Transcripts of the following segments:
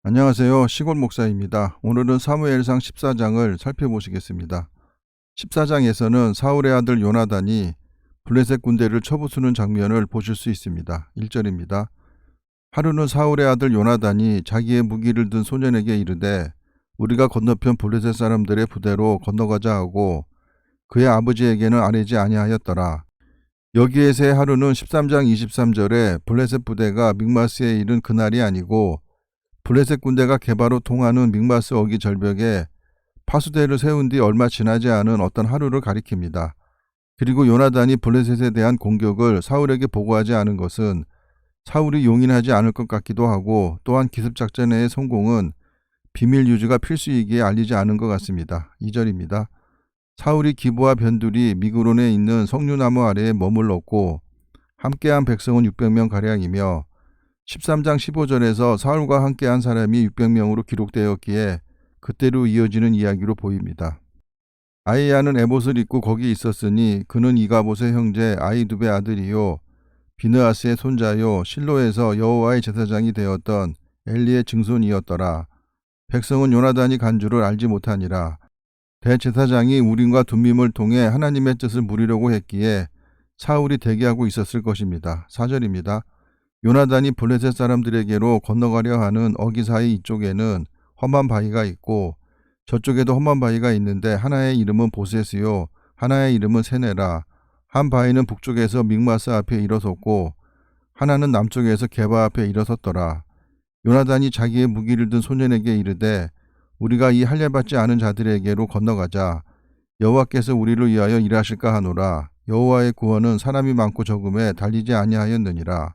안녕하세요. 시골 목사입니다. 오늘은 사무엘상 14장을 살펴보시겠습니다. 14장에서는 사울의 아들 요나단이 블레셋 군대를 쳐부수는 장면을 보실 수 있습니다. 1절입니다. 하루는 사울의 아들 요나단이 자기의 무기를 든 소년에게 이르되 우리가 건너편 블레셋 사람들의 부대로 건너가자 하고 그의 아버지에게는 아뢰지 아니하였더라. 여기에서의 하루는 13장 23절에 블레셋 부대가 믹마스에 이른 그날이 아니고 블레셋 군대가 게바로 통하는 믹마스 어기 절벽에 파수대를 세운 뒤 얼마 지나지 않은 어떤 하루를 가리킵니다. 그리고 요나단이 블레셋에 대한 공격을 사울에게 보고하지 않은 것은 사울이 용인하지 않을 것 같기도 하고, 또한 기습작전의 성공은 비밀 유지가 필수이기에 알리지 않은 것 같습니다. 2절입니다. 사울이 기브와 변두리 미그론에 있는 석류나무 아래에 머물렀고 함께한 백성은 600명가량이며 13장 15절에서 사울과 함께한 사람이 600명으로 기록되었기에 그때로 이어지는 이야기로 보입니다. 아이야는 에봇을 입고 거기 있었으니 그는 이가봇의 형제 아이두베 아들이요 비느하스의 손자요 실로에서 여호와의 제사장이 되었던 엘리의 증손이었더라. 백성은 요나단이 간 줄을 알지 못하니라. 대제사장이 우림과 둠밈을 통해 하나님의 뜻을 물으려고 했기에 사울이 대기하고 있었을 것입니다. 4절입니다. 요나단이 블레셋 사람들에게로 건너가려 하는 어기 사이 이쪽에는 험한 바위가 있고 저쪽에도 험한 바위가 있는데 하나의 이름은 보셋이요 하나의 이름은 세네라. 한 바위는 북쪽에서 믹마스 앞에 일어섰고 하나는 남쪽에서 게바 앞에 일어섰더라. 요나단이 자기의 무기를 든 소년에게 이르되 우리가 이 할례받지 않은 자들에게로 건너가자. 여호와께서 우리를 위하여 일하실까 하노라. 여호와의 구원은 사람이 많고 적음에 달리지 아니하였느니라.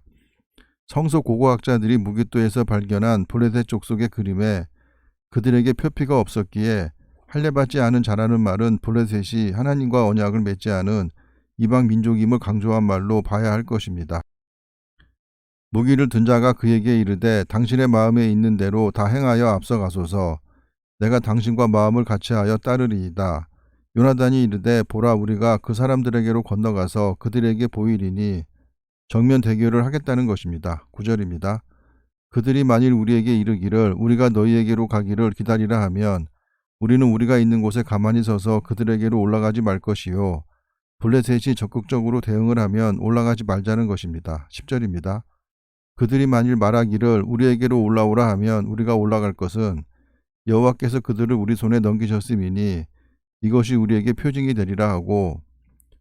성서 고고학자들이 무기토에서 발견한 블레셋 족속의 그림에 그들에게 표피가 없었기에 할례받지 않은 자라는 말은 블레셋이 하나님과 언약을 맺지 않은 이방 민족임을 강조한 말로 봐야 할 것입니다. 무기를 든 자가 그에게 이르되 당신의 마음에 있는 대로 다 행하여 앞서가소서. 내가 당신과 마음을 같이하여 따르리이다. 요나단이 이르되 보라 우리가 그 사람들에게로 건너가서 그들에게 보이리니 정면 대결을 하겠다는 것입니다. 9절입니다. 그들이 만일 우리에게 이르기를 우리가 너희에게로 가기를 기다리라 하면 우리는 우리가 있는 곳에 가만히 서서 그들에게로 올라가지 말 것이요 블레셋이 적극적으로 대응을 하면 올라가지 말자는 것입니다. 10절입니다. 그들이 만일 말하기를 우리에게로 올라오라 하면 우리가 올라갈 것은 여호와께서 그들을 우리 손에 넘기셨음이니 이것이 우리에게 표징이 되리라 하고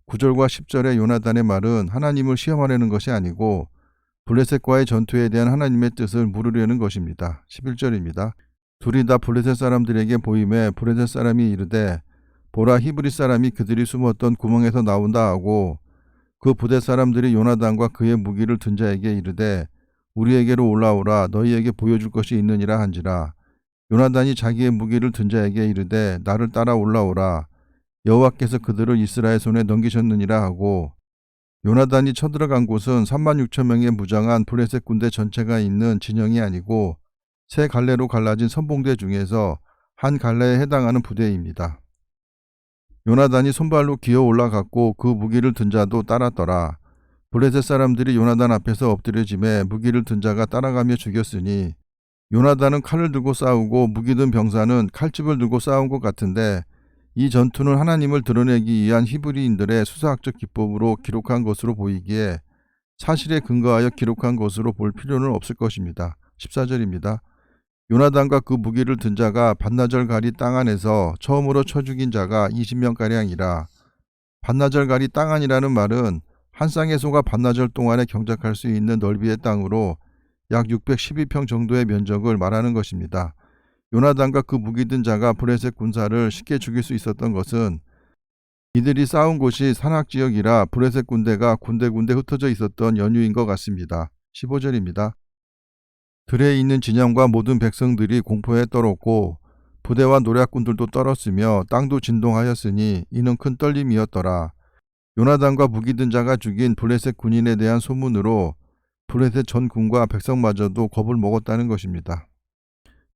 9절과 10절의 요나단의 말은 하나님을 시험하려는 것이 아니고 블레셋과의 전투에 대한 하나님의 뜻을 물으려는 것입니다. 11절입니다. 둘이 다 블레셋 사람들에게 보임에 블레셋 사람이 이르되 보라 히브리 사람이 그들이 숨었던 구멍에서 나온다 하고 그 부대 사람들이 요나단과 그의 무기를 든 자에게 이르되 우리에게로 올라오라 너희에게 보여줄 것이 있느니라 한지라. 요나단이 자기의 무기를 든 자에게 이르되 나를 따라 올라오라 여호와께서 그들을 이스라엘 손에 넘기셨느니라 하고 요나단이 쳐들어간 곳은 36,000명의 무장한 블레셋 군대 전체가 있는 진영이 아니고 세 갈래로 갈라진 선봉대 중에서 한 갈래에 해당하는 부대입니다. 요나단이 손발로 기어 올라갔고 그 무기를 든 자도 따랐더라. 블레셋 사람들이 요나단 앞에서 엎드려짐에 무기를 든 자가 따라가며 죽였으니 요나단은 칼을 들고 싸우고 무기 든 병사는 칼집을 들고 싸운 것 같은데 이 전투는 하나님을 드러내기 위한 히브리인들의 수사학적 기법으로 기록한 것으로 보이기에 사실에 근거하여 기록한 것으로 볼 필요는 없을 것입니다. 14절입니다. 요나단과 그 무기를 든 자가 반나절가리 땅 안에서 처음으로 쳐 죽인 자가 20명가량이라. 반나절가리 땅 안이라는 말은 한 쌍의 소가 반나절 동안에 경작할 수 있는 넓이의 땅으로 약 612평 정도의 면적을 말하는 것입니다. 요나단과 그 무기 든 자가 블레셋 군사를 쉽게 죽일 수 있었던 것은 이들이 싸운 곳이 산악지역이라 블레셋 군대가 군데군데 흩어져 있었던 연유인 것 같습니다. 15절입니다. 들에 있는 진영과 모든 백성들이 공포에 떨었고 부대와 노략군들도 떨었으며 땅도 진동하였으니 이는 큰 떨림이었더라. 요나단과 무기 든 자가 죽인 블레셋 군인에 대한 소문으로 블레셋 전 군과 백성마저도 겁을 먹었다는 것입니다.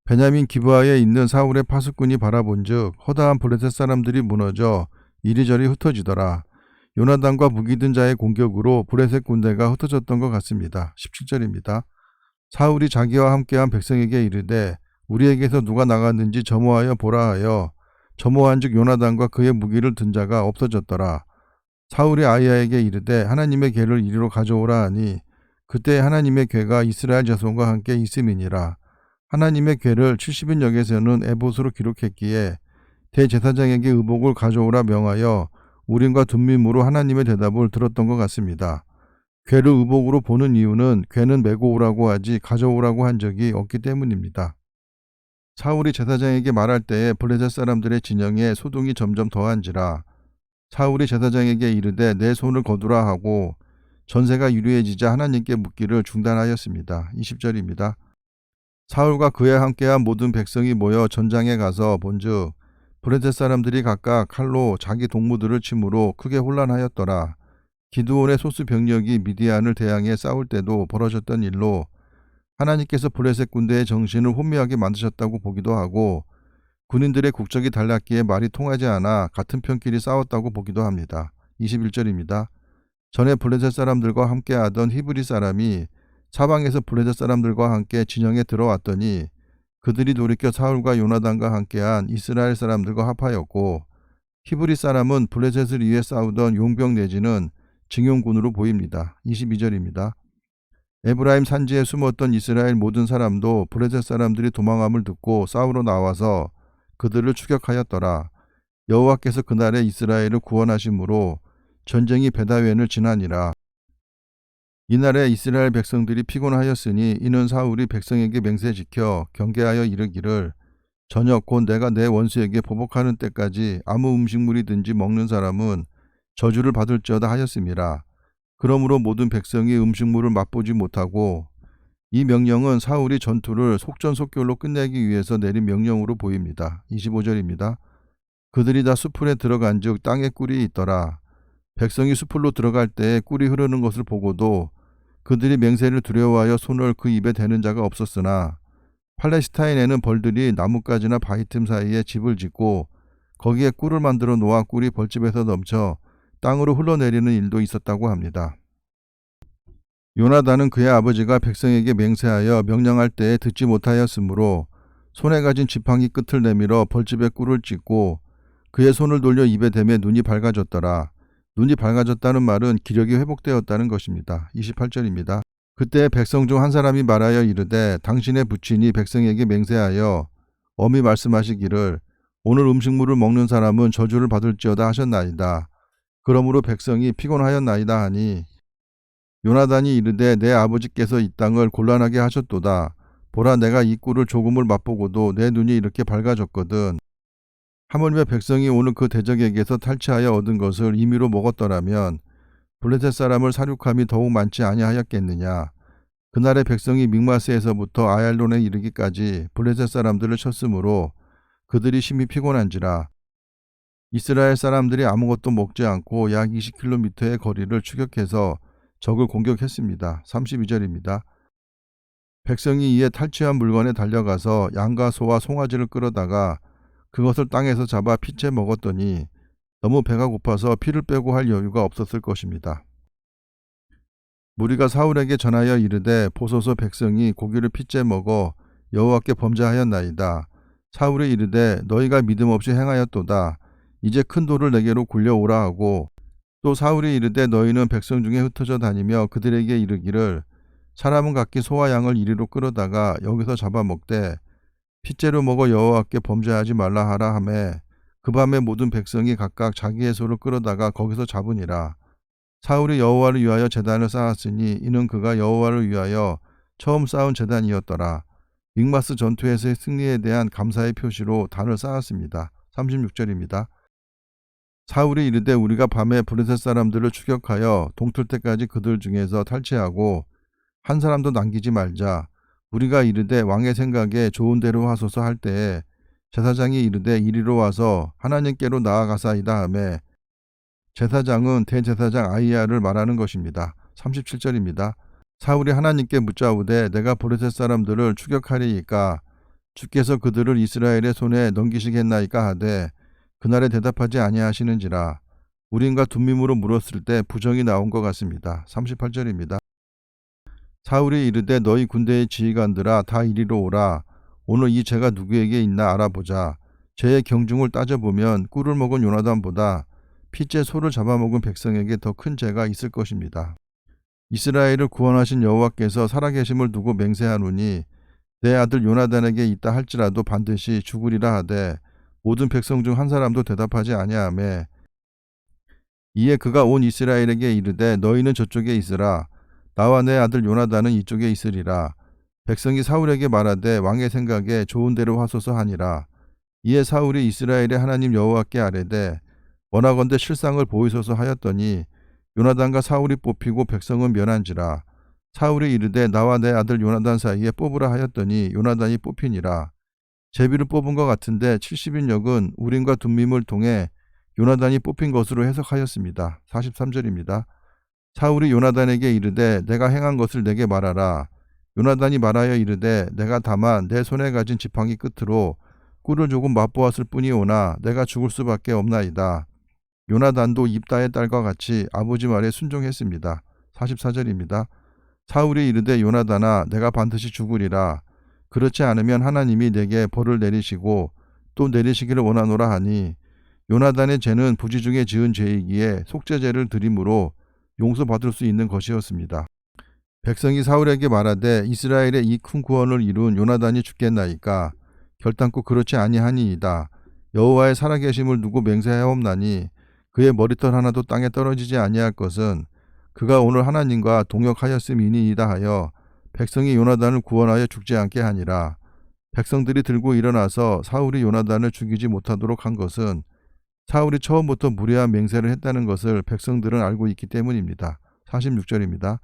베냐민 기브아에 있는 사울의 파수꾼이 바라본즉 허다한 블레셋 사람들이 무너져 이리저리 흩어지더라. 요나단과 무기 든 자의 공격으로 블레셋 군대가 흩어졌던 것 같습니다. 17절입니다. 사울이 자기와 함께한 백성에게 이르되 우리에게서 누가 나갔는지 점호하여 보라 하여 점호한즉 요나단과 그의 무기를 든 자가 없어졌더라. 사울이 아히야에게 이르되 하나님의 궤를 이리로 가져오라 하니 그때 하나님의 궤가 이스라엘 자손과 함께 있음이니라. 하나님의 궤를 70인 역에서는 에봇으로 기록했기에 대제사장에게 의복을 가져오라 명하여 우림과 둠밈으로 하나님의 대답을 들었던 것 같습니다. 궤를 의복으로 보는 이유는 궤는 메고 오라고 하지 가져오라고 한 적이 없기 때문입니다. 사울이 제사장에게 말할 때에 블레셋 사람들의 진영에 소동이 점점 더한지라 사울이 제사장에게 이르되 내 손을 거두라 하고 전세가 유리해지자 하나님께 묻기를 중단하였습니다. 20절입니다. 사울과 그에 함께한 모든 백성이 모여 전장에 가서 본즉 블레셋 사람들이 각각 칼로 자기 동무들을 침으로 크게 혼란하였더라. 기드온의 소수 병력이 미디안을 대항해 싸울 때도 벌어졌던 일로 하나님께서 블레셋 군대의 정신을 혼미하게 만드셨다고 보기도 하고 군인들의 국적이 달랐기에 말이 통하지 않아 같은 편끼리 싸웠다고 보기도 합니다. 21절입니다. 전에 블레셋 사람들과 함께하던 히브리 사람이 사방에서 블레셋 사람들과 함께 진영에 들어왔더니 그들이 돌이켜 사울과 요나단과 함께한 이스라엘 사람들과 합하였고 히브리 사람은 블레셋을 위해 싸우던 용병 내지는 증용군으로 보입니다. 22절입니다. 에브라임 산지에 숨었던 이스라엘 모든 사람도 블레셋 사람들이 도망함을 듣고 싸우러 나와서 그들을 추격하였더라. 여호와께서 그날에 이스라엘을 구원하심으로 전쟁이 베다웬을 지나니라. 이날에 이스라엘 백성들이 피곤하였으니 이는 사울이 백성에게 맹세지켜 경계하여 이르기를 저녁 곧 내가 내 원수에게 보복하는 때까지 아무 음식물이든지 먹는 사람은 저주를 받을지어다 하였음이라. 그러므로 모든 백성이 음식물을 맛보지 못하고 이 명령은 사울이 전투를 속전속결로 끝내기 위해서 내린 명령으로 보입니다. 25절입니다. 그들이 다 수풀에 들어간 즉 땅에 꿀이 있더라. 백성이 수풀로 들어갈 때 꿀이 흐르는 것을 보고도 그들이 맹세를 두려워하여 손을 그 입에 대는 자가 없었으나 팔레스타인에는 벌들이 나뭇가지나 바위 틈 사이에 집을 짓고 거기에 꿀을 만들어 놓아 꿀이 벌집에서 넘쳐 땅으로 흘러내리는 일도 있었다고 합니다. 요나단은 그의 아버지가 백성에게 맹세하여 명령할 때에 듣지 못하였으므로 손에 가진 지팡이 끝을 내밀어 벌집에 꿀을 찢고 그의 손을 돌려 입에 대매 눈이 밝아졌더라. 눈이 밝아졌다는 말은 기력이 회복되었다는 것입니다. 28절입니다. 그때 백성 중 한 사람이 말하여 이르되 당신의 부친이 백성에게 맹세하여 엄히 말씀하시기를 오늘 음식물을 먹는 사람은 저주를 받을지어다 하셨나이다. 그러므로 백성이 피곤하였나이다 하니 요나단이 이르되 내 아버지께서 이 땅을 곤란하게 하셨도다. 보라 내가 이 꿀을 조금을 맛보고도 내 눈이 이렇게 밝아졌거든. 하물며 백성이 오늘 그 대적에게서 탈취하여 얻은 것을 임의로 먹었더라면 블레셋 사람을 사륙함이 더욱 많지 아니하였겠느냐. 그날의 백성이 믹마스에서부터 아얄론에 이르기까지 블레셋 사람들을 쳤으므로 그들이 심히 피곤한지라. 이스라엘 사람들이 아무것도 먹지 않고 약 20km의 거리를 추격해서 적을 공격했습니다. 32절입니다. 백성이 이에 탈취한 물건에 달려가서 양과 소와 송아지를 끌어다가 그것을 땅에서 잡아 피채 먹었더니 너무 배가 고파서 피를 빼고 할 여유가 없었을 것입니다. 무리가 사울에게 전하여 이르되 보소서 백성이 고기를 피채 먹어 여호와께 범죄하였나이다. 사울이 이르되 너희가 믿음 없이 행하였도다. 이제 큰 돌을 내게로 굴려오라 하고 또 사울이 이르되 너희는 백성 중에 흩어져 다니며 그들에게 이르기를 사람은 각기 소와 양을 이리로 끌어다가 여기서 잡아먹되 핏째로 먹어 여호와께 범죄하지 말라 하라 하매 그 밤에 모든 백성이 각각 자기의 소를 끌어다가 거기서 잡으니라. 사울이 여호와를 위하여 제단을 쌓았으니 이는 그가 여호와를 위하여 처음 쌓은 제단이었더라. 믹마스 전투에서의 승리에 대한 감사의 표시로 단을 쌓았습니다. 36절입니다. 사울이 이르되 우리가 밤에 블레셋 사람들을 추격하여 동틀 때까지 그들 중에서 탈취하고 한 사람도 남기지 말자. 우리가 이르되 왕의 생각에 좋은 대로 하소서 할 때에 제사장이 이르되 이리로 와서 하나님께로 나아가사이다 하매 제사장은 대제사장 아히야를 말하는 것입니다. 37절입니다. 사울이 하나님께 묻자오되 내가 블레셋 사람들을 추격하리이까 주께서 그들을 이스라엘의 손에 넘기시겠나이까 하되 그날에 대답하지 아니하시는지라. 우림과 둠밈으로 물었을 때 부정이 나온 것 같습니다. 38절입니다. 사울이 이르되 너희 군대의 지휘관들아 다 이리로 오라. 오늘 이 죄가 누구에게 있나 알아보자. 죄의 경중을 따져보면 꿀을 먹은 요나단보다 핏째 소를 잡아먹은 백성에게 더 큰 죄가 있을 것입니다. 이스라엘을 구원하신 여호와께서 살아계심을 두고 맹세하노니 내 아들 요나단에게 있다 할지라도 반드시 죽으리라 하되 모든 백성 중 한 사람도 대답하지 아니하매 이에 그가 온 이스라엘에게 이르되 너희는 저쪽에 있으라. 나와 내 아들 요나단은 이쪽에 있으리라. 백성이 사울에게 말하되 왕의 생각에 좋은 대로 하소서 하니라. 이에 사울이 이스라엘의 하나님 여호와께 아뢰되 원하건대 실상을 보이소서 하였더니 요나단과 사울이 뽑히고 백성은 면한지라. 사울이 이르되 나와 내 아들 요나단 사이에 뽑으라 하였더니 요나단이 뽑히니라. 제비를 뽑은 것 같은데 70인역은 우림과 둠밈을 통해 요나단이 뽑힌 것으로 해석하였습니다. 43절입니다. 사울이 요나단에게 이르되 내가 행한 것을 내게 말하라. 요나단이 말하여 이르되 내가 다만 내 손에 가진 지팡이 끝으로 꿀을 조금 맛보았을 뿐이오나 내가 죽을 수밖에 없나이다. 요나단도 입다의 딸과 같이 아버지 말에 순종했습니다. 44절입니다. 사울이 이르되 요나단아 내가 반드시 죽으리라. 그렇지 않으면 하나님이 내게 벌을 내리시고 또 내리시기를 원하노라 하니 요나단의 죄는 부지 중에 지은 죄이기에 속죄제를 드림으로 용서받을 수 있는 것이었습니다. 백성이 사울에게 말하되 이스라엘의 이 큰 구원을 이룬 요나단이 죽겠나이까 결단코 그렇지 아니하니이다. 여호와의 살아계심을 두고 맹세하옵나니 그의 머리털 하나도 땅에 떨어지지 아니할 것은 그가 오늘 하나님과 동역하였음이니이다 하여 백성이 요나단을 구원하여 죽지 않게 하니라. 백성들이 들고 일어나서 사울이 요나단을 죽이지 못하도록 한 것은 사울이 처음부터 무례한 맹세를 했다는 것을 백성들은 알고 있기 때문입니다. 46절입니다.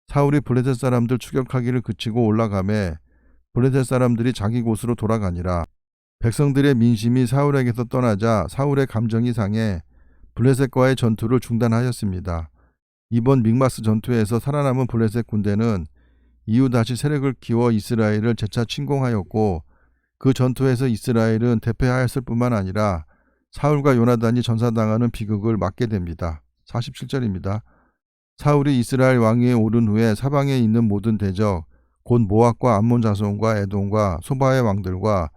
사울이 블레셋 사람들 추격하기를 그치고 올라가매 블레셋 사람들이 자기 곳으로 돌아가니라. 백성들의 민심이 사울에게서 떠나자 사울의 감정이 상해 블레셋과의 전투를 중단하였습니다. 이번 믹마스 전투에서 살아남은 블레셋 군대는 이후 다시 세력을 키워 이스라엘을 재차 침공하였고 그 전투에서 이스라엘은 대패하였을 뿐만 아니라 사울과 요나단이 전사당하는 비극을 맞게 됩니다. 47절입니다. 사울이 이스라엘 왕위에 오른 후에 사방에 있는 모든 대적 곧 모압과 암몬 자손과 에돔과 소바의 왕들과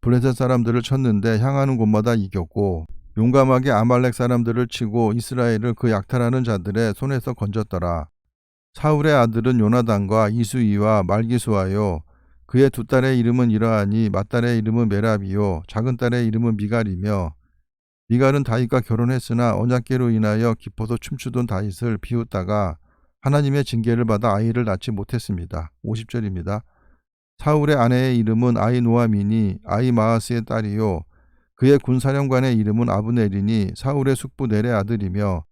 블레셋 사람들을 쳤는데 향하는 곳마다 이겼고 용감하게 아말렉 사람들을 치고 이스라엘을 그 약탈하는 자들의 손에서 건졌더라. 사울의 아들은 요나단과 이수이와 말기수아요. 그의 두 딸의 이름은 이러하니 맏딸의 이름은 메랍이요 작은 딸의 이름은 미갈이며 미갈은 다윗과 결혼했으나 언약궤로 인하여 기뻐서 춤추던 다윗을 비웃다가 하나님의 징계를 받아 아이를 낳지 못했습니다. 50절입니다. 사울의 아내의 이름은 아히노아미니 아히마아스의 딸이요 그의 군사령관의 이름은 아브넬이니 사울의 숙부 넬의 아들이며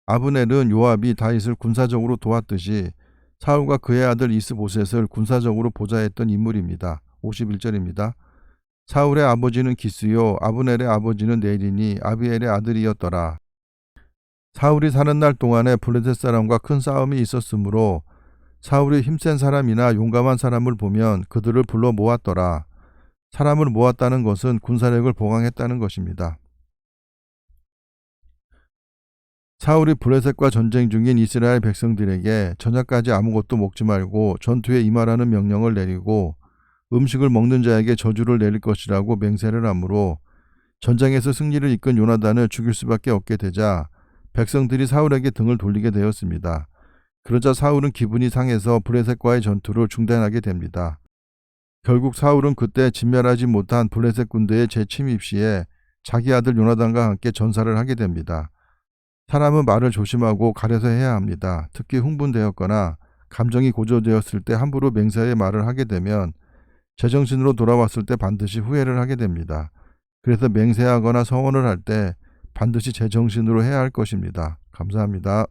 아브넬은 요압이 다윗을 군사적으로 도왔듯이 사울과 그의 아들 이스보셋을 군사적으로 보좌했던 인물입니다. 51절입니다. 사울의 아버지는 기스요 아브넬의 아버지는 넬이니 아비엘의 아들이었더라. 사울이 사는 날 동안에 블레셋 사람과 큰 싸움이 있었으므로 사울이 힘센 사람이나 용감한 사람을 보면 그들을 불러 모았더라. 사람을 모았다는 것은 군사력을 보강했다는 것입니다. 사울이 블레셋과 전쟁 중인 이스라엘 백성들에게 저녁까지 아무것도 먹지 말고 전투에 임하라는 명령을 내리고 음식을 먹는 자에게 저주를 내릴 것이라고 맹세를 하므로 전쟁에서 승리를 이끈 요나단을 죽일 수밖에 없게 되자 백성들이 사울에게 등을 돌리게 되었습니다. 그러자 사울은 기분이 상해서 블레셋과의 전투를 중단하게 됩니다. 결국 사울은 그때 진멸하지 못한 블레셋 군대의 재침입 시에 자기 아들 요나단과 함께 전사를 하게 됩니다. 사람은 말을 조심하고 가려서 해야 합니다. 특히 흥분되었거나 감정이 고조되었을 때 함부로 맹세의 말을 하게 되면 제정신으로 돌아왔을 때 반드시 후회를 하게 됩니다. 그래서 맹세하거나 서원을 할 때 반드시 제정신으로 해야 할 것입니다. 감사합니다.